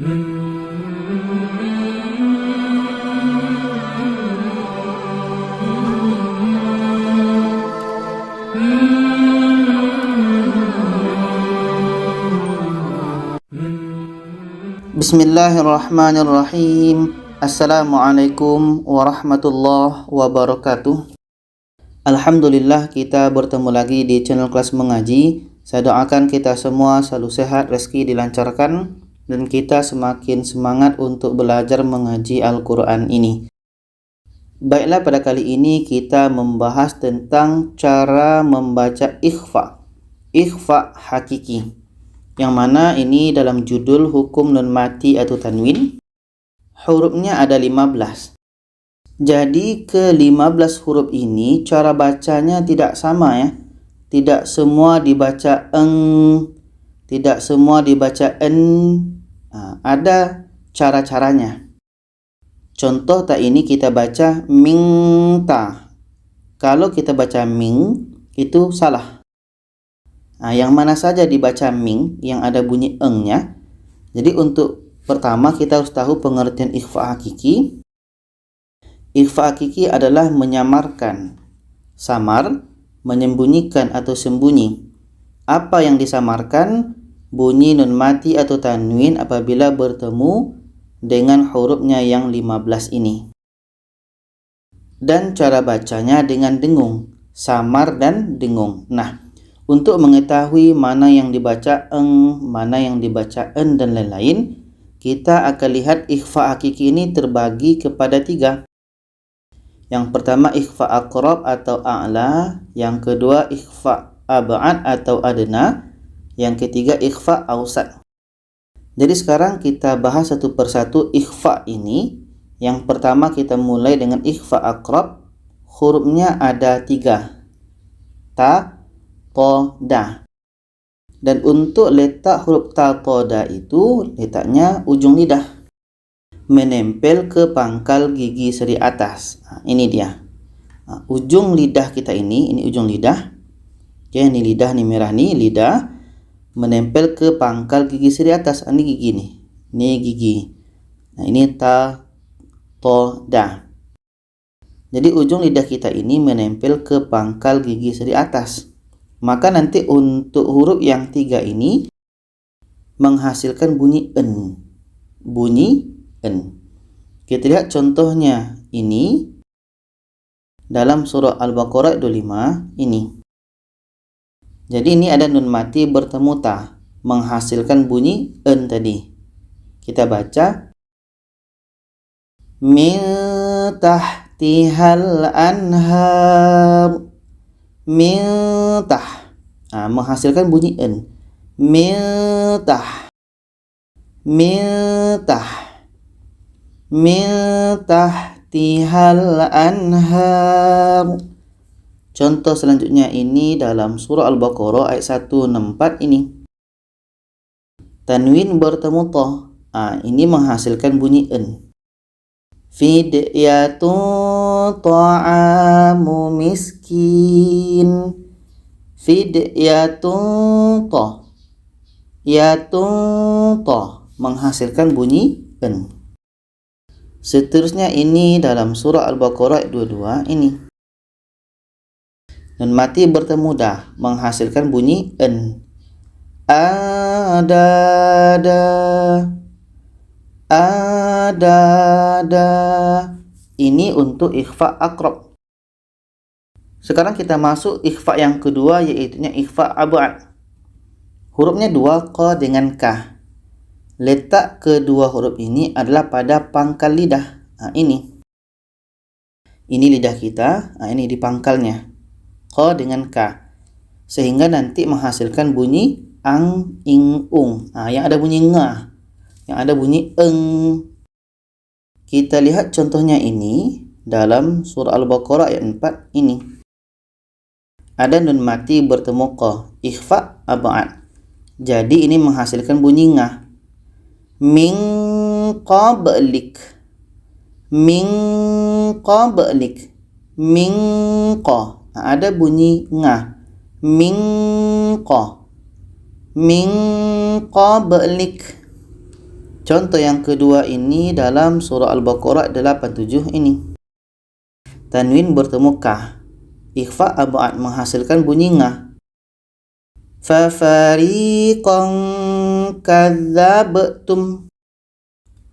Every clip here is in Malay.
Bismillahirrahmanirrahim. Assalamualaikum warahmatullahi wabarakatuh. Alhamdulillah, kita bertemu lagi di channel Kelas Mengaji. Saya doakan kita semua selalu sehat, rezeki dilancarkan, dan kita semakin semangat untuk belajar mengaji Al-Quran ini. Baiklah, pada kali ini kita membahas tentang cara membaca ikhfa hakiki, yang mana ini dalam judul hukum nun mati atau tanwin. Hurufnya ada 15. Jadi ke-15 huruf ini cara bacanya tidak sama ya. Tidak semua dibaca tidak semua dibaca en. Ada cara-caranya. Contoh tak ini kita baca mingta. Kalau kita baca ming itu salah. Yang mana saja dibaca ming yang ada bunyi engnya. Jadi untuk pertama kita harus tahu pengertian ikhfa hakiki. Ikhfa hakiki adalah menyamarkan, samar, menyembunyikan atau sembunyi. Apa yang disamarkan? Bunyi nun mati atau tanwin apabila bertemu dengan hurufnya yang 15 ini. Dan cara bacanya dengan dengung, samar dan dengung. Nah, untuk mengetahui mana yang dibaca mana yang dibaca en dan lain-lain, kita akan lihat ikhfa hakiki ini terbagi kepada 3. Yang pertama ikhfa aqrab atau a'la, yang kedua ikhfa ab'ad atau adna, yang ketiga ikhfa awsat. Jadi sekarang kita bahas satu persatu ikhfa ini. Yang pertama kita mulai dengan ikhfa aqrab. Hurufnya ada 3. Ta, to, da. Dan untuk letak huruf ta, to, da itu letaknya ujung lidah menempel ke pangkal gigi seri atas. Ini dia. Ujung lidah kita ini ujung lidah. Oke, ini lidah, ini merah nih lidah menempel ke pangkal gigi seri atas. Ini gigi nih. Ini gigi. Nah, ini ta, to, da. Jadi ujung lidah kita ini menempel ke pangkal gigi seri atas. Maka nanti untuk huruf yang 3 ini menghasilkan bunyi en. Bunyi en. Kita lihat contohnya ini dalam surah Al-Baqarah 25 ini. Jadi ini ada nun mati bertemu ta, menghasilkan bunyi en tadi. Kita baca min tahtihal anhar. Min tah. Menghasilkan bunyi en. Min tah. Min tah. Min tahtihal anhar. Contoh selanjutnya ini dalam surah Al-Baqarah ayat 164 ini. Tanwin bertemu toh. Ini menghasilkan bunyi en. Fidyatun ta'amu miskin. Fidyatun toh. Yatun toh menghasilkan bunyi en. Seterusnya ini dalam surah Al-Baqarah 22 ini. Nun mati bertemu dah menghasilkan bunyi en. Ada. Ini untuk ikhfa aqrab. Sekarang kita masuk ikhfa yang kedua, yaitu ikhfa ab'ad. Hurufnya 2, qa dengan ka. Letak kedua huruf ini adalah pada pangkal lidah. Ini lidah kita. Ini di pangkalnya. Qa dengan ka. Sehingga nanti menghasilkan bunyi ang, ing, ung. Yang ada bunyi nga. Yang ada bunyi eng. Kita lihat contohnya ini dalam surah Al-Baqarah ayat 4 ini. Ada nun mati bertemu qa. Ikhfa ab'ad. Jadi ini menghasilkan bunyi nga. Min qablik. Min qablik. Min qa. Ada bunyi nga. Min qa. Min qablik. Contoh yang kedua ini dalam surah Al-Baqarah 87 ini. Tanwin bertemu kah. Ikhfa ab'ad menghasilkan bunyi ngah. Fafariqan kadzabtum.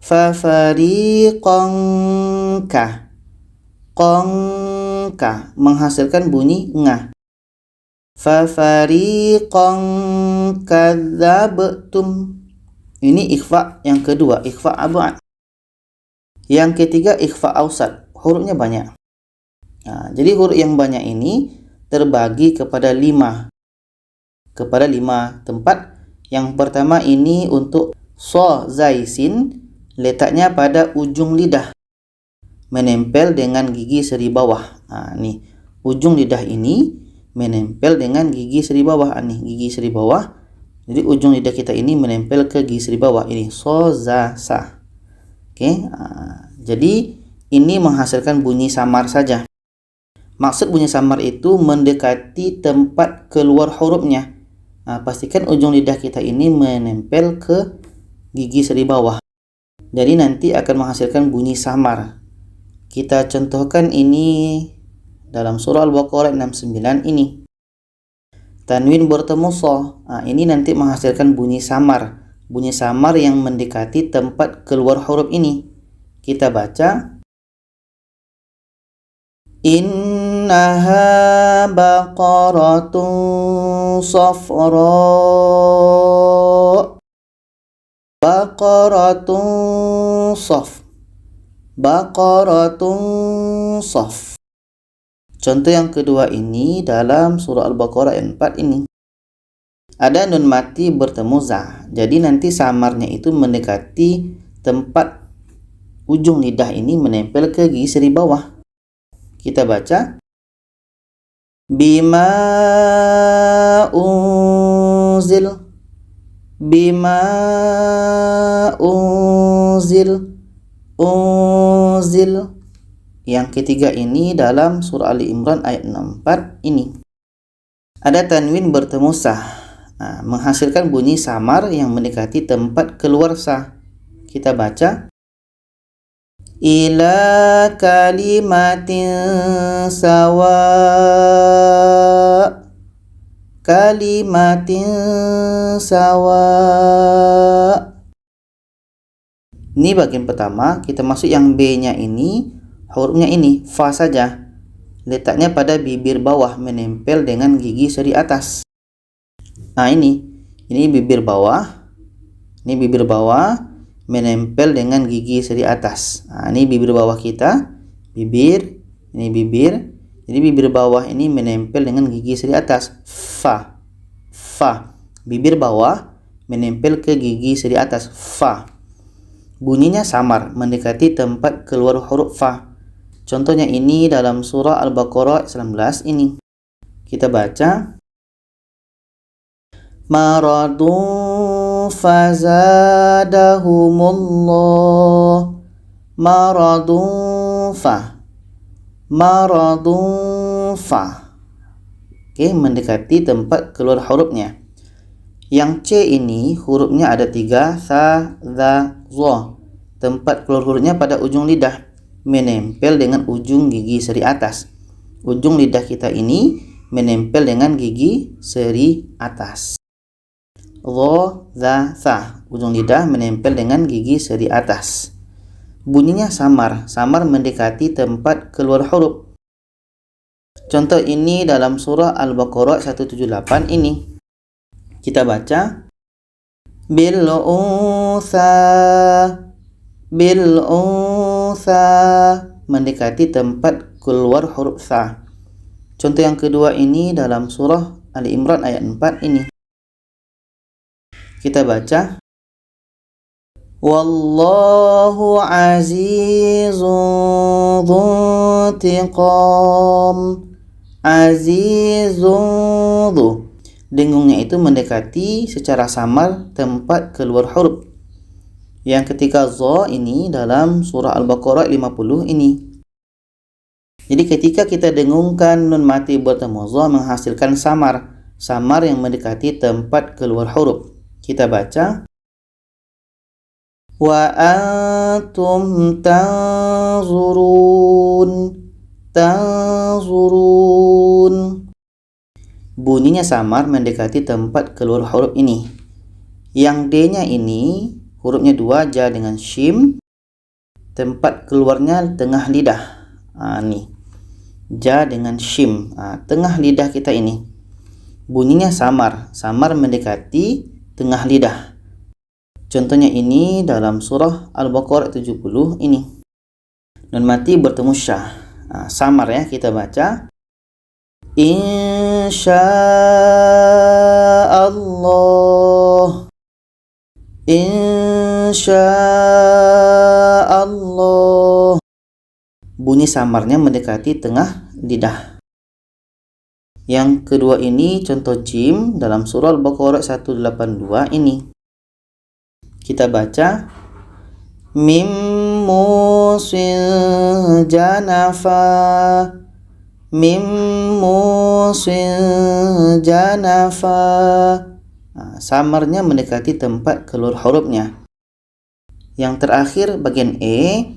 Fafariqan kah. Qangka menghasilkan bunyi ngah. Fafariqan kadzabtum. Ini ikhfa yang kedua, ikhfa ab'ad. Yang ketiga ikhfa ausat, hurufnya banyak. Nah, jadi huruf yang banyak ini terbagi kepada 5 tempat. Yang pertama ini untuk so zai sin, letaknya pada ujung lidah, menempel dengan gigi seri bawah. Nah, nih ujung lidah ini menempel dengan gigi seri bawah. Nih gigi seri bawah. Jadi ujung lidah kita ini menempel ke gigi seri bawah. Ini so za sa. Oke. Jadi ini menghasilkan bunyi samar saja. Maksud bunyi samar itu mendekati tempat keluar hurufnya. Pastikan ujung lidah kita ini menempel ke gigi seri bawah. Jadi nanti akan menghasilkan bunyi samar. Kita contohkan ini dalam surah Al-Baqarah 69 ini. Tanwin bertemu so. Ini nanti menghasilkan bunyi samar. Bunyi samar yang mendekati tempat keluar huruf ini. Kita baca. Innaha baqaratun safra. Baqaratun saf. Baqaratun saf. Contoh yang kedua ini dalam surah Al-Baqarah 4 ini. Ada nun mati bertemu za. Jadi nanti samarnya itu mendekati tempat ujung lidah ini menempel ke gigi seri bawah. Kita baca. Bima unzil. Bima unzil. Unzil. Yang ketiga ini dalam surah Ali Imran ayat 64 ini. Ada tanwin bertemu sah, menghasilkan bunyi samar yang mendekati tempat keluar sah. Kita baca. Ila kalimatin sawa. Kalimatin sawa. Ini bagian pertama. Kita masuk yang B-nya ini. Hurufnya ini fa saja, letaknya pada bibir bawah menempel dengan gigi seri atas. Nah ini bibir bawah, ini bibir bawah menempel dengan gigi seri atas. Nah ini bibir bawah kita, bibir, ini bibir. Jadi bibir bawah ini menempel dengan gigi seri atas. Fa, fa, bibir bawah menempel ke gigi seri atas. Fa. Bunyinya samar, mendekati tempat keluar huruf fa. Contohnya ini dalam surah Al-Baqarah 19 ini. Kita baca. Maradun fazadahumullah. Maradun fa. Maradun fa. Oke, mendekati tempat keluar hurufnya. Yang C ini hurufnya ada 3, sa, za, zo. Tempat keluar hurufnya pada ujung lidah, menempel dengan ujung gigi seri atas. Ujung lidah kita ini menempel dengan gigi seri atas. Dho, za, sa. Ujung lidah menempel dengan gigi seri atas. Bunyinya samar, samar mendekati tempat keluar huruf. Contoh ini dalam surah Al-Baqarah 178 ini. Kita baca. Bil unsa. Bil unsa, mendekati tempat keluar huruf sa. Contoh yang kedua ini dalam surah Ali Imran ayat 4 ini. Kita baca. Wallahu azizun dzuntiqam. Azizun dzu. Dengungnya itu mendekati secara samar tempat keluar huruf. Yang ketiga zo ini dalam surah Al-Baqarah 50 ini. Jadi ketika kita dengungkan nun mati bertemu zo menghasilkan samar. Samar yang mendekati tempat keluar huruf. Kita baca. Wa antum tanzurun. Tanzurun. Bunyinya samar mendekati tempat keluar huruf ini. Yang D-nya ini hurufnya 2, ja dengan shim. Tempat keluarnya tengah lidah. Nih. Ja dengan shim. Tengah lidah kita ini. Bunyinya samar. Samar mendekati tengah lidah. Contohnya ini dalam surah Al-Baqarah 70 ini. Nun mati bertemu syah. Samar ya, kita baca. Insyaallah. Insyaallah. Bunyi samarnya mendekati tengah lidah. Yang kedua ini contoh jim dalam surah Al-Baqarah 182 ini. Kita baca mim musil janafa. Mim musil janafa. Samarnya mendekati tempat keluar hurufnya. Yang terakhir bagian E,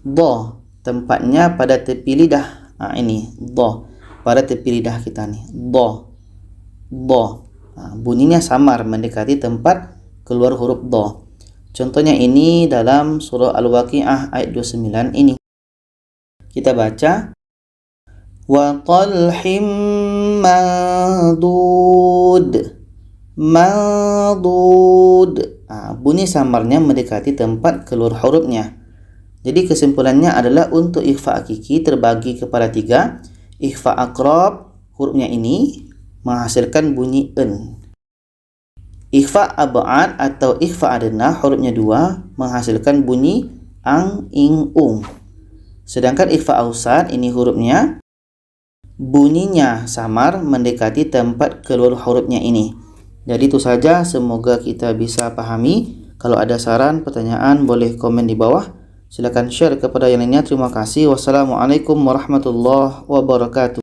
do, tempatnya pada tepi lidah. Ini do, pada tepi lidah kita nih. Do, do. Bunyinya samar mendekati tempat keluar huruf do. Contohnya ini dalam surah Al-Waqi'ah ayat 29 ini. Kita baca wa talhim mandud. Mandud. Bunyi samarnya mendekati tempat keluar hurufnya. Jadi kesimpulannya adalah untuk ikhfa hakiki terbagi kepada 3. Ikhfa aqrab, hurufnya ini menghasilkan bunyi en. Ikhfa ab'ad atau ikhfa adna, hurufnya 2 menghasilkan bunyi ang, ing, ung. Sedangkan ikhfa ausad ini hurufnya bunyinya samar mendekati tempat keluar hurufnya ini. Jadi itu saja, semoga kita bisa pahami. Kalau ada saran, pertanyaan boleh komen di bawah. Silakan share kepada yang lainnya. Terima kasih. Wassalamualaikum warahmatullahi wabarakatuh.